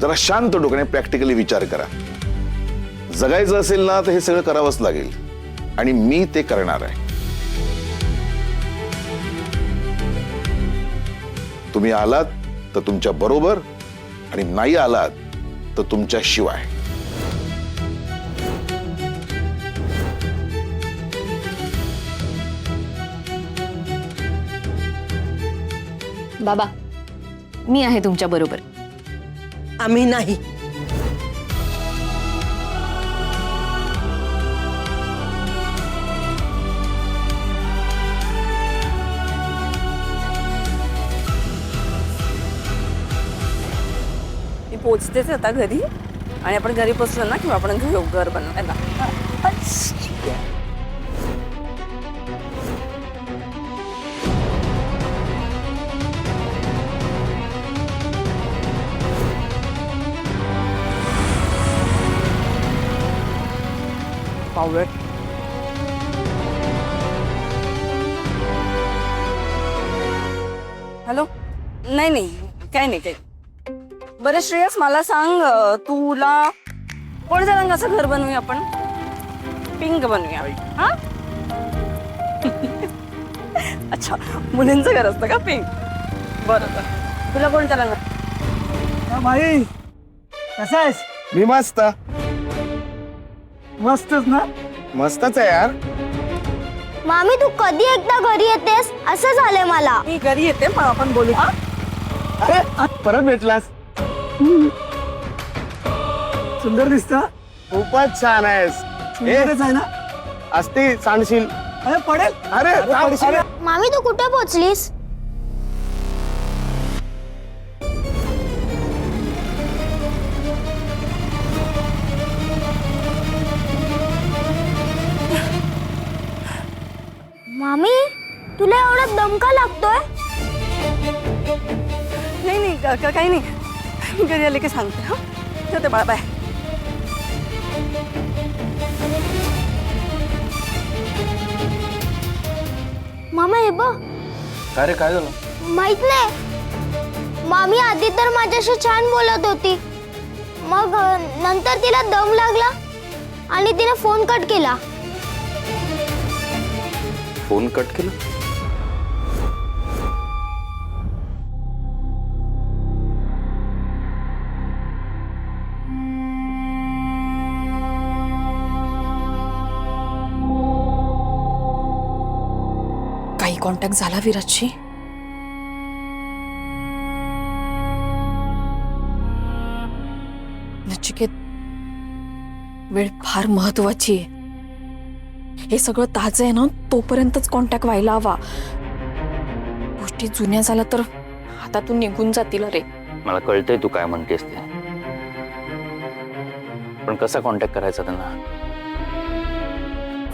जरा शांत डोक्याने प्रॅक्टिकली विचार करा. जगायचं असेल ना तर हे सगळं करावंच लागेल आणि मी ते करणार आहे. तुम्ही आलात तर तुमच्या बरोबर आणि नाही आलात तर तुमच्या शिवाय. बाबा, मी आहे तुमच्या बरोबर. आम्ही नाही. मी पोचतेच आता घरी आणि आपण घरी पोचलो ना किंवा आपण घर बनवायला. Powder hello. नाही नाही काही नाही काही. बरं श्रेयस मला सांग, तुला कोणत्या रंगाचं घर बनवूया आपण? पिंक बनवूया. हा अच्छा, मुलींचं घर असतं का पिंक? बरं बरं. तुला कोणत्या रंगात? भाई कसा आहेस? मी मस्त. मस्तच ना. मस्तच आहे यार. मामी तू कधी एकदा घरी येतेस असं झालंय मला. मी घरी येते मग आपण बोलू. हा अरे परत भेटलास. सुंदर दिसता. खूपच छान आहेस. सुंदरच आहे ना. असती सांडशील. अरे पडेल. अरे थांब, पडशील. अरे. मामी तू कुठे पोहोचलीस? मामी तुला एवढा दम का लागतोय? नाही नाही काही नाही. मी घरी आले की सांगते. हा ठेवते बाळा. बाय. मामा हे बघ. काय रे काय झालं? माहित नाही. मामी आधी तर माझ्याशी छान बोलत होती, मग नंतर तिला दम लागला आणि तिने फोन कट केला. फोन कट केला? काही कॉन्टॅक्ट झाला विराजशी? नचिकेत, वेळ फार महत्वाची आहे. हे सगळं ताजं आहे ना तोपर्यंतच कॉन्टॅक्ट व्हायला हवा. गोष्टी जुन्या झाल्या तर हातातून निघून जातील. अरे मला कळतंय तू काय म्हणतेस ते, पण कसा कॉन्टॅक्ट करायचा त्यांना?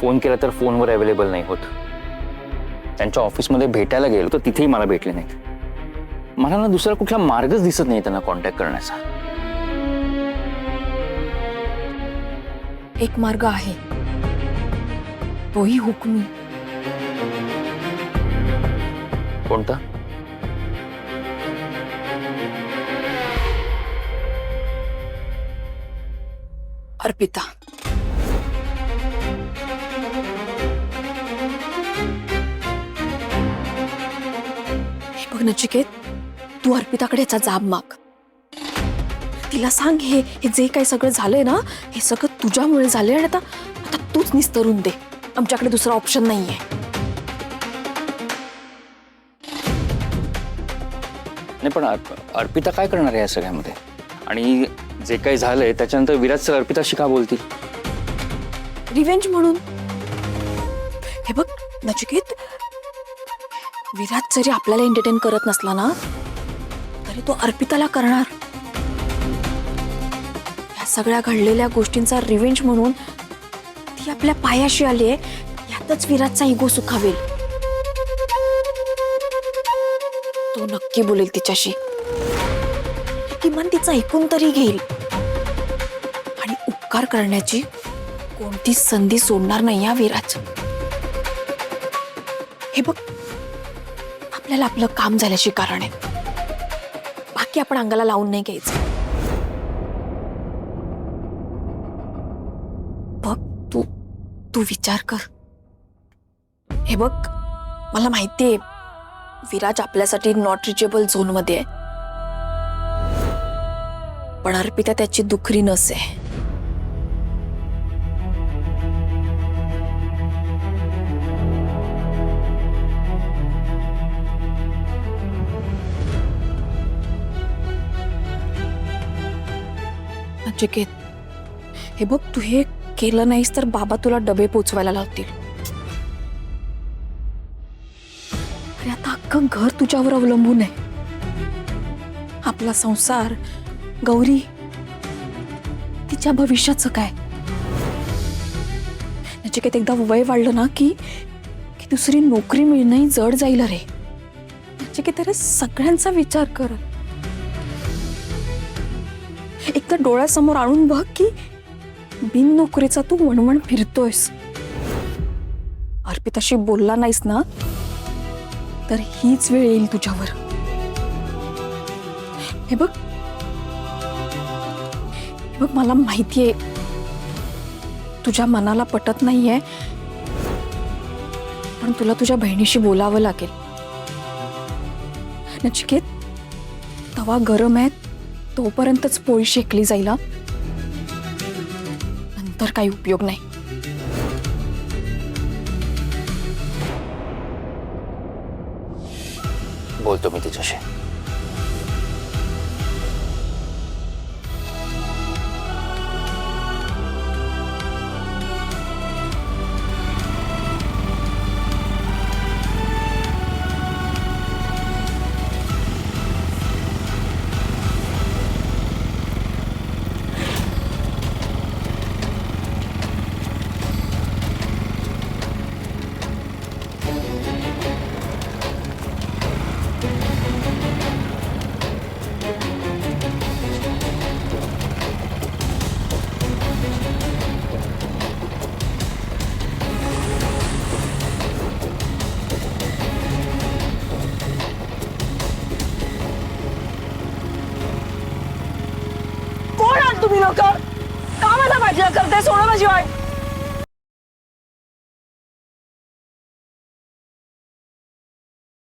फोन केला तर फोनवर अवेलेबल नाही होत. त्यांच्या ऑफिसमध्ये भेटायला गेलो तर तिथेही मला भेटले नाहीत. मला ना दुसरा कुठला मार्गच दिसत नाही त्यांना कॉन्टॅक्ट करण्याचा. एक मार्ग आहे, तोही हुकमी. कोणता? अर्पिता. हे बघ नचिकेत, तू अर्पिताकडे याचा जाब माग. तिला सांग हे जे काही सगळं झालंय ना हे सगळं तुझ्यामुळे झालंय आणि आता तूच निस्तरून दे. आमच्याकडे दुसरा ऑप्शन नाहीये. नाही पण अर्पिता काय करणार आहे या सगळ्यामध्ये? आणि जे काही झालंय त्याच्यानंतर विराज सर अर्पिताशी का बोलतील? रिव्हेंज म्हणून. हे बघ नचिकेत, विराज जरी आपल्याला एंटरटेन करत नसला ना तरी तो अर्पिताला करणार. या सगळ्या घडलेल्या गोष्टींचा रिव्हेंज म्हणून ती आपल्या पायाशी आली आहे, यातच विराजचा इगो सुखावेल. तो नक्की बोलेल तिच्याशी, किमान तिचं ऐकून तरी घेईल आणि उपकार करण्याची कोणतीच संधी सोडणार नाही या विराज. हे बघ, आपल्याला आपलं काम झाल्याशी कारण आहे, बाकी आपण अंगाला लावून नाही घ्यायचं. तू विचार कर. हे बघ, मला माहितीये विराज आपल्यासाठी नॉट रिचेबल झोन मध्ये आहे, पण अर्पिता त्याची दुखरी नस आहे. नचिकेत, हे बघ, तू हे केलं नाहीस तर बाबा तुला डबे पोचवायला लावतील. अरे आता अख्खं घर तुझ्यावर अवलंबून आहे. आपला संसार, गौरी, तिच्या भविष्याचं काय? नचिकेत, एकदा वय वाढलं ना की दुसरी नोकरी मिळणंही जड जाईल. अरे नचिकेत, अरे सगळ्यांचा विचार कर. एकदा डोळ्यासमोर आणून बघ की बिन नोकरीचा तू वणवण फिरतोयस. अर्पिताशी बोलला नाहीस ना तर हीच वेळ येईल तुझ्यावर. हे बघ, मला माहितीये तुझ्या मनाला पटत नाहीये, पण तुला तुझ्या बहिणीशी बोलावं लागेल. नचिकेत, तवा गरम आहे तोपर्यंतच पोळी शेकली जाईल, नंतर काही उपयोग नाही. बोलतो मी तिच्याशी. कोण आहात तुम्ही लोक? का माझा पाठला करते? सोडा माझी वाट.